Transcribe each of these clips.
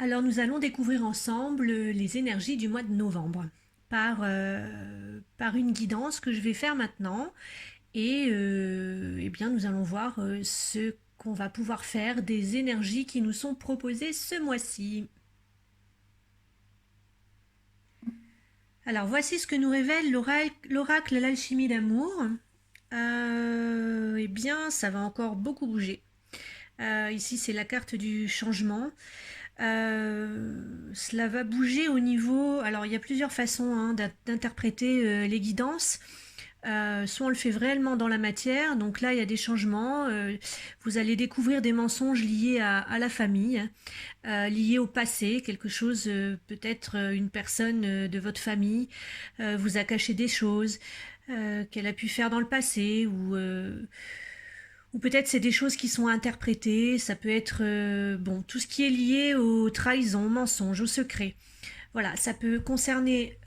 Alors nous allons découvrir ensemble les énergies du mois de novembre par une guidance que je vais faire maintenant et eh bien nous allons voir ce qu'on va pouvoir faire des énergies qui nous sont proposées ce mois-ci. Alors voici ce que nous révèle l'oracle l'alchimie d'amour. Eh bien ça va encore beaucoup bouger. Ici c'est la carte du changement. Cela va bouger au niveau. Alors, il y a plusieurs façons d'interpréter les guidances. Soit on le fait réellement dans la matière, donc là il y a des changements. Vous allez découvrir des mensonges liés à la famille, liés au passé, quelque chose, peut-être une personne de votre famille vous a caché des choses qu'elle a pu faire dans le passé ou peut-être c'est des choses qui sont interprétées, ça peut être bon, tout ce qui est lié aux trahisons, aux mensonges, aux secrets. Voilà, ça peut concerner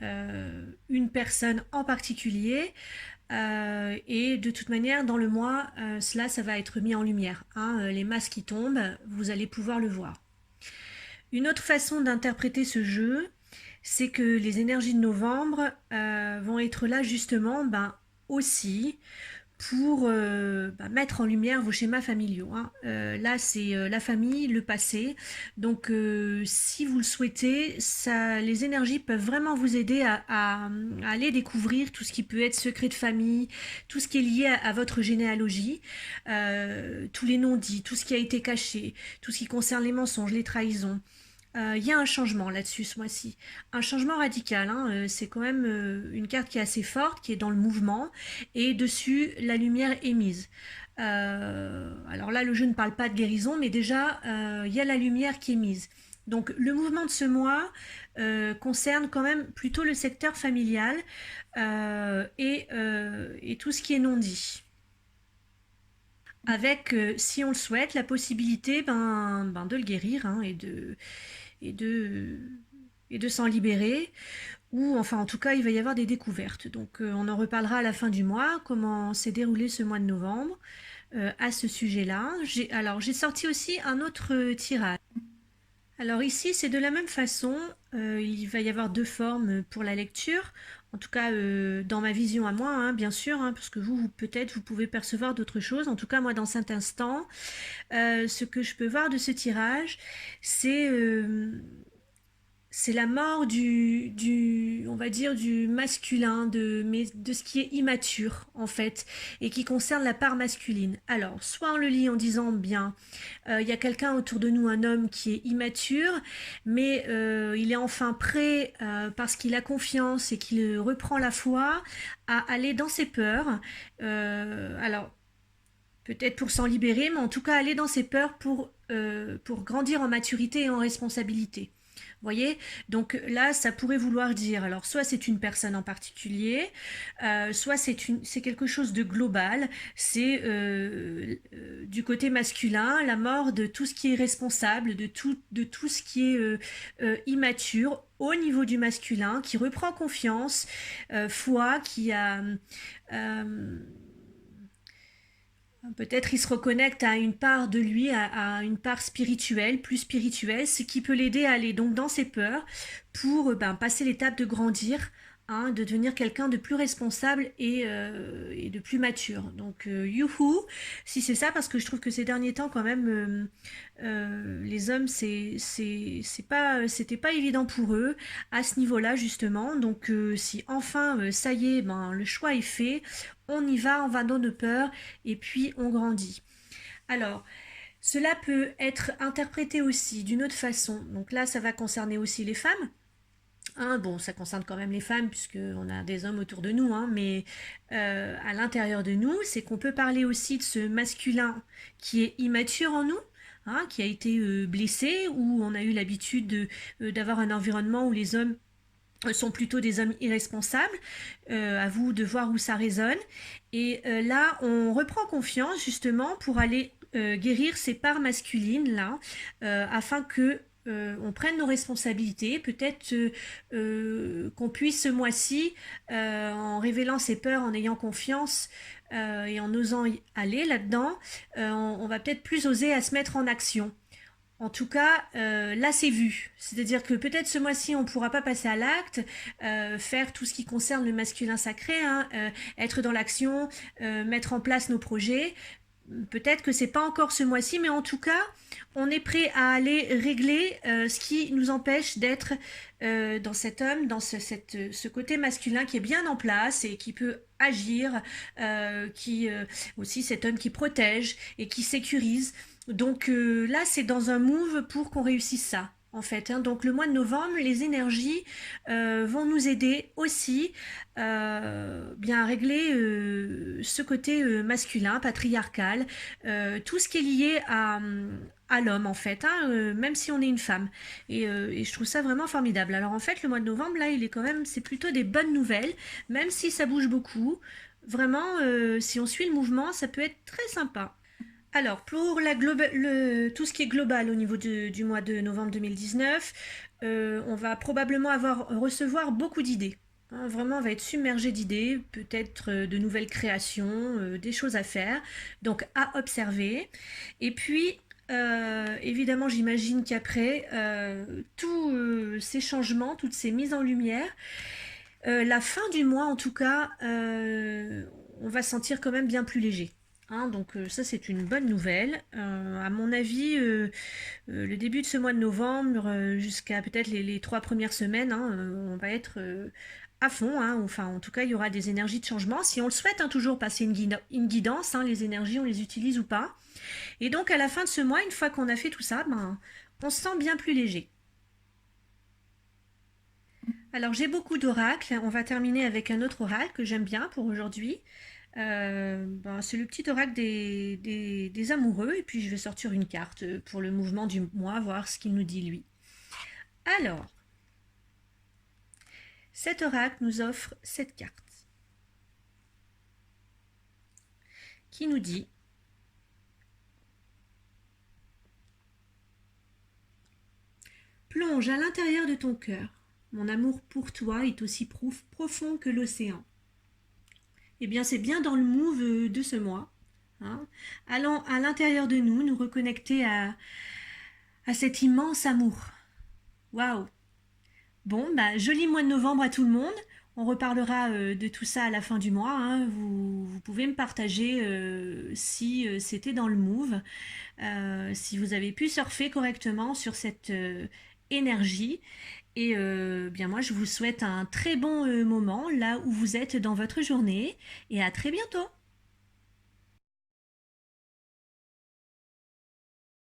une personne en particulier et de toute manière dans le mois, ça va être mis en lumière. Les masques qui tombent, vous allez pouvoir le voir. Une autre façon d'interpréter ce jeu, c'est que les énergies de novembre vont être là justement aussi pour mettre en lumière vos schémas familiaux. Là, c'est la famille, le passé. Donc, si vous le souhaitez, les énergies peuvent vraiment vous aider à aller découvrir tout ce qui peut être secret de famille, tout ce qui est lié à votre généalogie, tous les non-dits, tout ce qui a été caché, tout ce qui concerne les mensonges, les trahisons. Il y a un changement là-dessus ce mois-ci. Un changement radical. C'est quand même une carte qui est assez forte, qui est dans le mouvement. Et dessus, la lumière est mise. Alors là, le jeu ne parle pas de guérison, mais déjà, il y a la lumière qui est mise. Donc le mouvement de ce mois concerne quand même plutôt le secteur familial et tout ce qui est non dit. Avec, si on le souhaite, la possibilité de le guérir et de, et de s'en libérer, ou enfin en tout cas il va y avoir des découvertes. Donc on en reparlera à la fin du mois, comment s'est déroulé ce mois de novembre à ce sujet-là. J'ai sorti aussi un autre tirage. Alors ici c'est de la même façon, il va y avoir deux formes pour la lecture. En tout cas, dans ma vision à moi, bien sûr, parce que peut-être, vous pouvez percevoir d'autres choses. En tout cas, moi, dans cet instant, ce que je peux voir de ce tirage, c'est c'est la mort on va dire, du masculin, mais de ce qui est immature, en fait, et qui concerne la part masculine. Alors, soit on le lit en disant, bien, il y a quelqu'un autour de nous, un homme qui est immature, mais il est enfin prêt, parce qu'il a confiance et qu'il reprend la foi, à aller dans ses peurs. Alors, peut-être pour s'en libérer, mais en tout cas aller dans ses peurs pour grandir en maturité et en responsabilité. Vous voyez, donc là, ça pourrait vouloir dire, alors soit c'est une personne en particulier, soit c'est quelque chose de global, c'est du côté masculin, la mort de tout ce qui est responsable, de tout ce qui est immature au niveau du masculin, qui reprend confiance, foi, qui a... Euh, Peut-être il se reconnecte à une part de lui, à une part spirituelle, plus spirituelle, ce qui peut l'aider à aller donc dans ses peurs pour passer l'étape de grandir, de devenir quelqu'un de plus responsable et de plus mature. Donc youhou, si c'est ça, parce que je trouve que ces derniers temps quand même, les hommes c'était pas évident pour eux à ce niveau-là justement. Donc si enfin ça y est, le choix est fait, on va dans nos peurs et puis on grandit. Alors, cela peut être interprété aussi d'une autre façon. Donc là, ça va concerner aussi les femmes. Bon, ça concerne quand même les femmes puisqu'on a des hommes autour de nous, mais à l'intérieur de nous, c'est qu'on peut parler aussi de ce masculin qui est immature en nous, qui a été blessé, où on a eu l'habitude d'avoir un environnement où les hommes sont plutôt des hommes irresponsables. À vous de voir où ça résonne. Et là, on reprend confiance justement pour aller guérir ces parts masculines là, afin que on prenne nos responsabilités, peut-être qu'on puisse ce mois-ci, en révélant ses peurs, en ayant confiance et en osant y aller là-dedans, on va peut-être plus oser à se mettre en action. En tout cas, là, c'est vu. C'est-à-dire que peut-être ce mois-ci, on ne pourra pas passer à l'acte, faire tout ce qui concerne le masculin sacré, hein, être dans l'action, mettre en place nos projets. Peut-être que c'est pas encore ce mois-ci, mais en tout cas, on est prêt à aller régler ce qui nous empêche d'être dans cet homme, dans ce côté masculin qui est bien en place et qui peut agir, qui aussi cet homme qui protège et qui sécurise. Donc là, c'est dans un move pour qu'on réussisse ça. En fait, hein. Donc le mois de novembre, les énergies vont nous aider aussi bien à régler ce côté masculin, patriarcal, tout ce qui est lié à l'homme en fait, hein, même si on est une femme. Et je trouve ça vraiment formidable. Alors en fait, le mois de novembre, là, il est quand même, c'est plutôt des bonnes nouvelles, même si ça bouge beaucoup. Vraiment, si on suit le mouvement, ça peut être très sympa. Alors, pour tout ce qui est global au niveau du mois de novembre 2019, on va probablement recevoir beaucoup d'idées. Hein, vraiment, on va être submergé d'idées, peut-être de nouvelles créations, des choses à faire, donc à observer. Et puis, évidemment, j'imagine qu'après tous ces changements, toutes ces mises en lumière, la fin du mois en tout cas, on va se sentir quand même bien plus léger. Hein, donc ça c'est une bonne nouvelle. À mon avis, le début de ce mois de novembre jusqu'à peut-être les 3 premières semaines, hein, on va être à fond. Hein, enfin, en tout cas, il y aura des énergies de changement. Si on le souhaite, hein, toujours passer une guidance, hein, les énergies, on les utilise ou pas. Et donc à la fin de ce mois, une fois qu'on a fait tout ça, ben, on se sent bien plus léger. Alors j'ai beaucoup d'oracles. On va terminer avec un autre oracle que j'aime bien pour aujourd'hui. Ben, c'est le petit oracle des amoureux. Et puis je vais sortir une carte pour le mouvement du mois, voir ce qu'il nous dit lui. Alors, cet oracle nous offre cette carte qui nous dit: plonge à l'intérieur de ton cœur. Mon amour pour toi est aussi profond que l'océan. Eh bien, c'est bien dans le move de ce mois. Hein. Allons à l'intérieur de nous, nous reconnecter à cet immense amour. Waouh! Bon, bah, joli mois de novembre à tout le monde. On reparlera de tout ça à la fin du mois. Hein. Vous pouvez me partager si c'était dans le move, si vous avez pu surfer correctement sur cette énergie. Et bien moi, je vous souhaite un très bon moment là où vous êtes dans votre journée et à très bientôt.